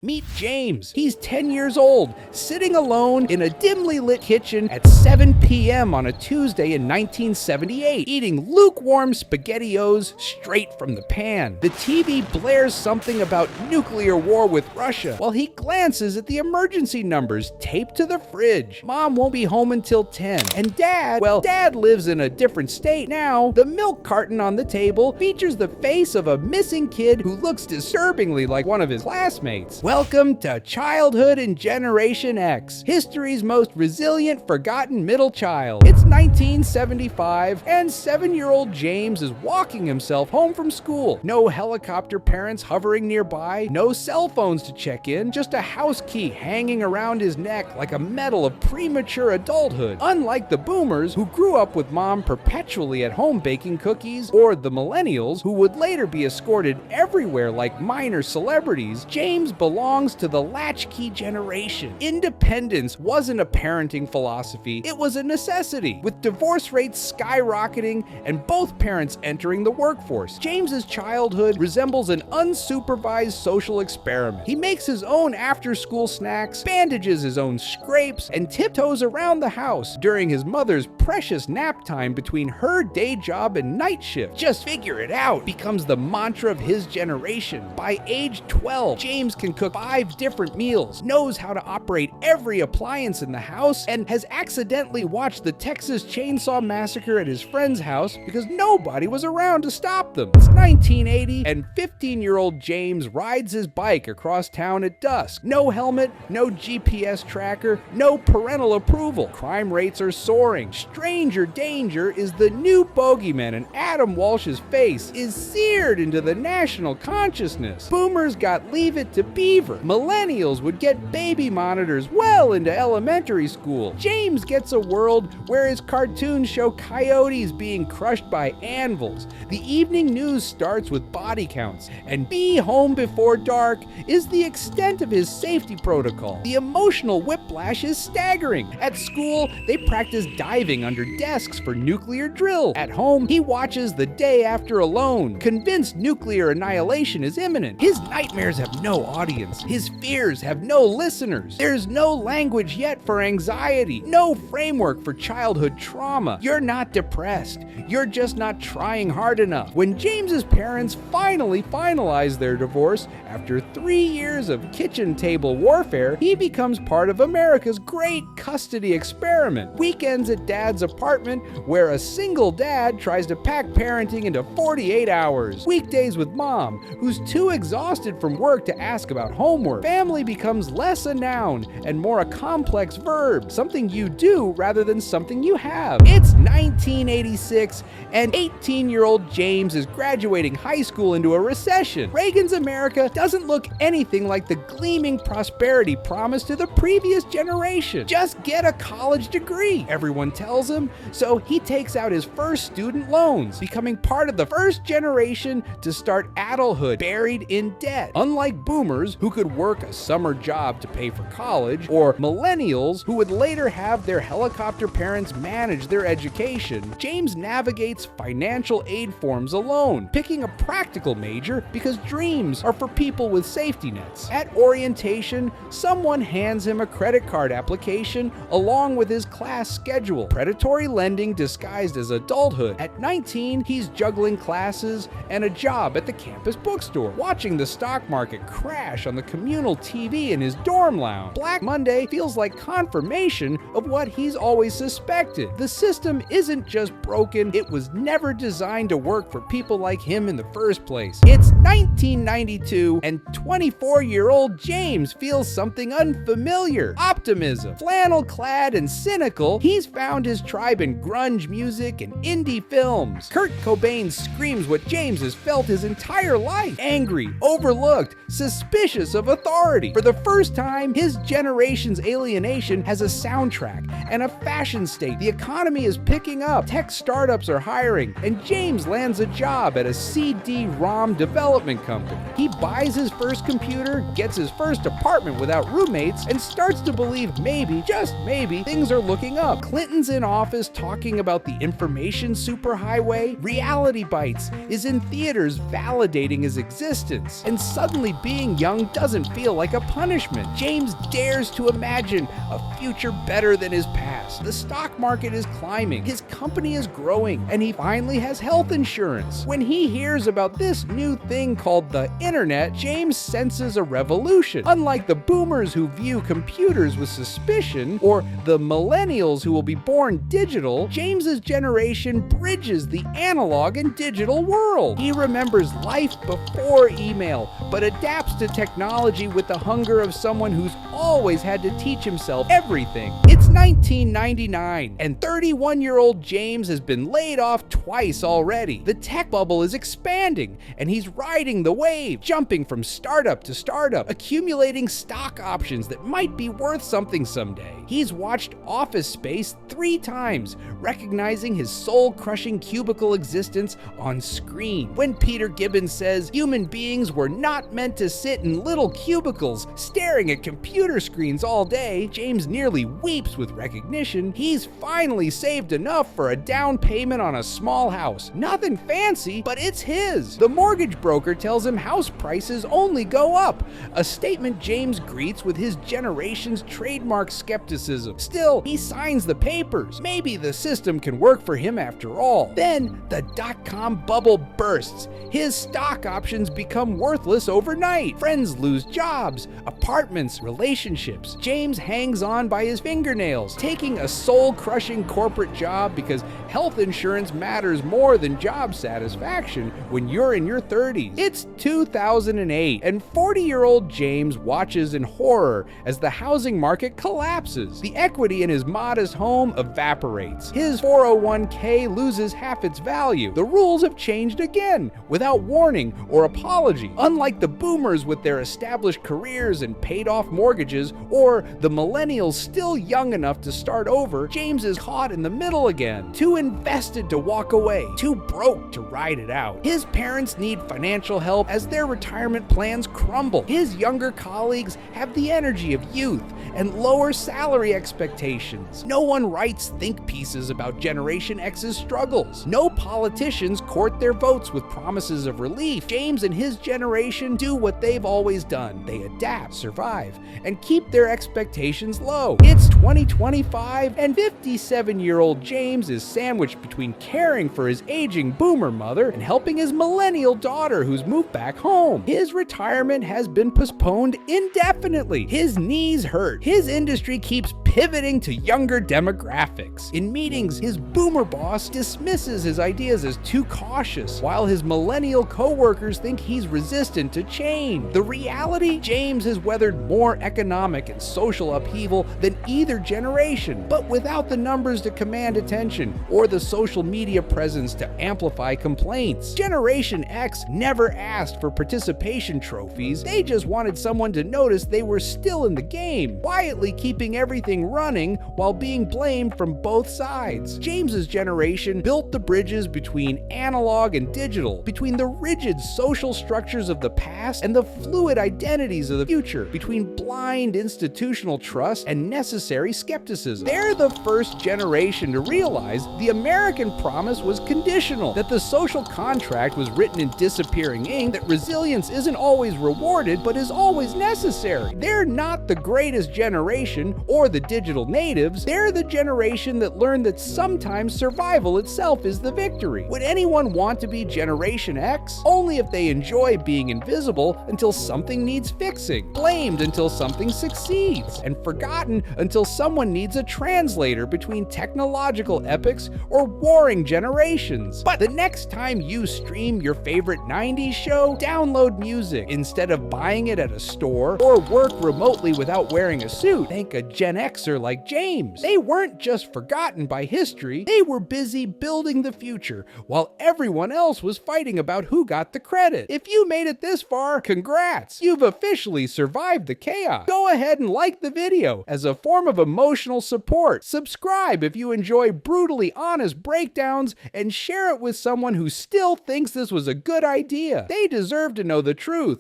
Meet James. He's 10 years old, sitting alone in a dimly lit kitchen at 7 p.m. on a Tuesday in 1978, eating lukewarm SpaghettiOs straight from the pan. The TV blares something about nuclear war with Russia while he glances at the emergency numbers taped to the fridge. Mom won't be home until 10. And Dad lives in a different state now. The milk carton on the table features the face of a missing kid who looks disturbingly like one of his classmates. Welcome to Childhood in Generation X, history's most resilient, forgotten middle child. It's 1975, and 7-year-old James is walking himself home from school. No helicopter parents hovering nearby, no cell phones to check in, just a house key hanging around his neck like a medal of premature adulthood. Unlike the boomers who grew up with mom perpetually at home baking cookies, or the millennials who would later be escorted everywhere like minor celebrities, James belongs to the Latchkey generation. Independence wasn't a parenting philosophy, it was a necessity. With divorce rates skyrocketing and both parents entering the workforce, James's childhood resembles an unsupervised social experiment. He makes his own after-school snacks, bandages his own scrapes, and tiptoes around the house during his mother's precious nap time between her day job and night shift. Just figure it out becomes the mantra of his generation. By age 12, James can cook 5 different meals, knows how to operate every appliance in the house, and has accidentally watched the Texas Chainsaw Massacre at his friend's house because nobody was around to stop them. It's 1980, and 15-year-old James rides his bike across town at dusk. No helmet, no GPS tracker, no parental approval. Crime rates are soaring. Stranger danger is the new bogeyman, and Adam Walsh's face is seared into the national consciousness. Boomers got Leave It to Beaver. Millennials would get baby monitors well into elementary school. James gets a world where his cartoons show coyotes being crushed by anvils. The evening news starts with body counts, and be home before dark is the extent of his safety protocol. The emotional whiplash is staggering. At school, they practice diving under desks for nuclear drill. At home, he watches The Day After Alone, convinced nuclear annihilation is imminent. His nightmares have no audience. His fears have no listeners. There's no language yet for anxiety, no framework for childhood trauma. You're not depressed. You're just not trying hard enough. When James's parents finally finalize their divorce, after 3 years of kitchen table warfare, he becomes part of America's great custody experiment. Weekends at Dad's apartment, where a single dad tries to pack parenting into 48 hours. Weekdays with Mom, who's too exhausted from work to ask about homework. Family becomes less a noun and more a complex verb, something you do rather than something you have. It's 1986, and 18-year-old James is graduating high school into a recession. Reagan's America doesn't look anything like the gleaming prosperity promised to the previous generation. Just get a college degree, everyone tells him, so he takes out his first student loans, becoming part of the first generation to start adulthood buried in debt. Unlike boomers who could work a summer job to pay for college, or millennials who would later have their helicopter parents manage their education, James navigates financial aid forms alone, picking a practical major because dreams are for people with safety nets. At orientation, someone hands him a credit card application along with his class schedule. Predatory lending disguised as adulthood. At 19, he's juggling classes and a job at the campus bookstore, watching the stock market crash on the communal TV in his dorm lounge. Black Monday feels like confirmation of what he's always suspected. The system isn't just broken, it was never designed to work for people like him in the first place. It's 1992, and 24-year-old James feels something unfamiliar. Optimism. Flannel-clad and cynical, he's found his tribe in grunge music and indie films. Kurt Cobain screams what James has felt his entire life. Angry, overlooked, suspicious of authority. For the first time, his generation's alienation has a soundtrack and a fashion state. The economy is picking up, tech startups are hiring, and James lands a job at a CD-ROM development company. He buys his first computer, gets his first apartment without roommates, and starts to believe maybe, just maybe, things are looking up. Clinton's in office talking about the information superhighway. Reality Bites is in theaters validating his existence. And suddenly being young doesn't feel like a punishment. James dares to imagine a future better than his past. The stock market is climbing, his company is growing, and he finally has health insurance. When he hears about this new thing called the internet, James senses a revolution. Unlike the boomers who view computers with suspicion, or the millennials who will be born digital, James's generation bridges the analog and digital world. He remembers life before email, but adapts to technology with the hunger of someone who's always had to teach himself everything. It's 1999, and 31-year-old James has been laid off twice already. The tech bubble is expanding, and he's riding the wave, jumping from startup to startup, accumulating stock options that might be worth something someday. He's watched Office Space 3 times, recognizing his soul-crushing cubicle existence on screen. When Peter Gibbons says human beings were not meant to sit in little cubicles staring at computer screens all day, James nearly weeps with recognition. He's finally saved enough for a down payment on a small house. Nothing fancy, but it's his. The mortgage broker tells him house prices only go up, a statement James greets with his generation's trademark skepticism. Still, he signs the papers. Maybe the system can work for him after all. Then the dot-com bubble bursts. His stock options become worthless overnight. Friends lose jobs, apartments, relationships. James hangs on by his fingernails, taking a soul-crushing corporate job because health insurance matters more than job satisfaction when you're in your 30s. It's 2008, and 40-year-old James watches in horror as the housing market collapses. The equity in his modest home evaporates. His 401k loses half its value. The rules have changed again, without warning or apology. Unlike the boomers with their established careers and paid-off mortgages, or the millennials still young enough to start over, James is caught in the middle again. Too invested to walk away, too broke to ride it out. His parents need financial help as their retirement plans crumble. His younger colleagues have the energy of youth and lower salary expectations. No one writes think pieces about Generation X's struggles. No politicians court their votes with promises of relief. James and his generation do what they've always done. They adapt, survive, and keep their expectations low. It's 2025, and 57-year-old James is sandwiched between caring for his aging boomer mother and helping his millennial daughter who's moved back home. His retirement has been postponed indefinitely. His knees hurt. His industry keeps pivoting to younger demographics. In meetings, his boomer boss dismisses his ideas as too cautious, while his millennial co-workers think he's resistant to change. The reality? James has weathered more economic and social upheaval than either generation, but without the numbers to command attention or the social media presence to amplify complaints. Generation X never asked for participation trophies. They just wanted someone to notice they were still in the game, quietly keeping everything running while being blamed from both sides. James's generation built the bridges between analog and digital, between the rigid social structures of the past and the fluid identities of the future, between blind institutional trust and necessary skepticism. They're the first generation to realize the American promise was conditional, that the social contract was written in disappearing ink, that resilience isn't always rewarded but is always necessary. They're not the greatest generation or the digital natives. They're the generation that learned that sometimes survival itself is the victory. Would anyone want to be Generation X? Only if they enjoy being invisible until something needs fixing, blamed until something succeeds, and forgotten until someone needs a translator between technological epochs or warring generations. But the next time you stream your favorite 90s show, download music instead of buying it at a store, or work remotely without wearing a suit. Thank a Gen Xer like James. They weren't just forgotten by history, they were busy building the future while everyone else was fighting about who got the credit. If you made it this far, congrats! You've officially survived the chaos. Go ahead and like the video as a form of emotional support. Subscribe if you enjoy brutally honest breakdowns, and share it with someone who still thinks this was a good idea. They deserve to know the truth.